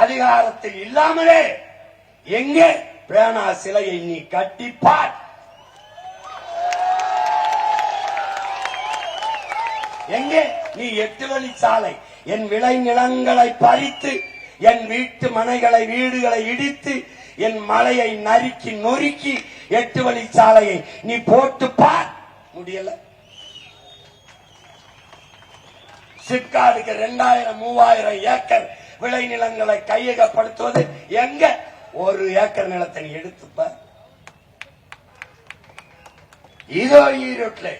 அதிகாரத்தில் இல்லாமலே எங்கே பேனா சிலையை நீ கட்டிப்பார். எங்கே நீ 8 வழிச்சாலை என் விளைநிலங்களை பறித்து என் வீட்டு மனைகளை வீடுகளை இடித்து என் மலையை நறுக்கி நொறுக்கி 8 வழிச்சாலையை நீ போட்டு பார். முடியல. சிப்காடுக்கு 2000-3000 ஏக்கர் விளைநிலங்களை கையகப்படுத்துவது எங்க? 1 ஏக்கர் நிலத்தை நீ எடுத்துப்ப. இதோ ஈரோட்டில்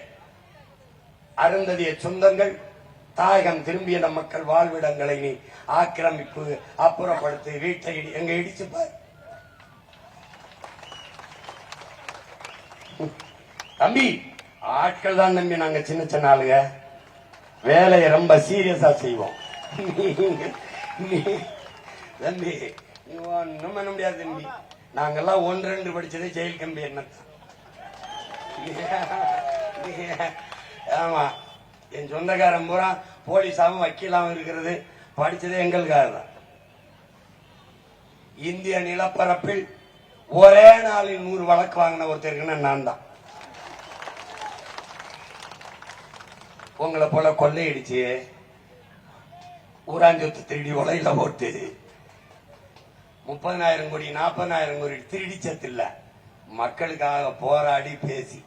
அருந்ததிய சொந்தங்கள் தாயகம் திரும்பிய நம் மக்கள் வாழ்விடங்களை நீ ஆக்கிரமிப்பு அப்புறப்படுத்தி வீட்டை எங்க இடிச்சுப்பார். தம்பி ஆட்கள் தான் நம்பி நாங்க சின்ன சின்ன ஆளுங்க வேலையை ரொம்ப சீரியஸா செய்வோம். தம்பி ஒண்ணும் பண்ண முடியாது தம்பி. நாங்கெல்லாம் 1-2 படிச்சதே ஜெயில் கம்பி என்ன. ஆமா, என் சொந்தக்காரன் பூரா போலீஸாவும் வக்கீலாவும் இருக்கிறது படிச்சதே எங்களுக்காக தான். இந்திய நிலப்பரப்பில் ஒரே நாளில் 100 வழக்கு வாங்கின ஒருத்தருக்குன்னா நான் தான். உங்களை போல கொள்ளையடிச்சு ஊராஞ்சொத்து திருடி உலையில போட்டு 30,000 கோடி 40,000 கோடி திருடி சத்து இல்ல, மக்களுக்காக போராடி பேசி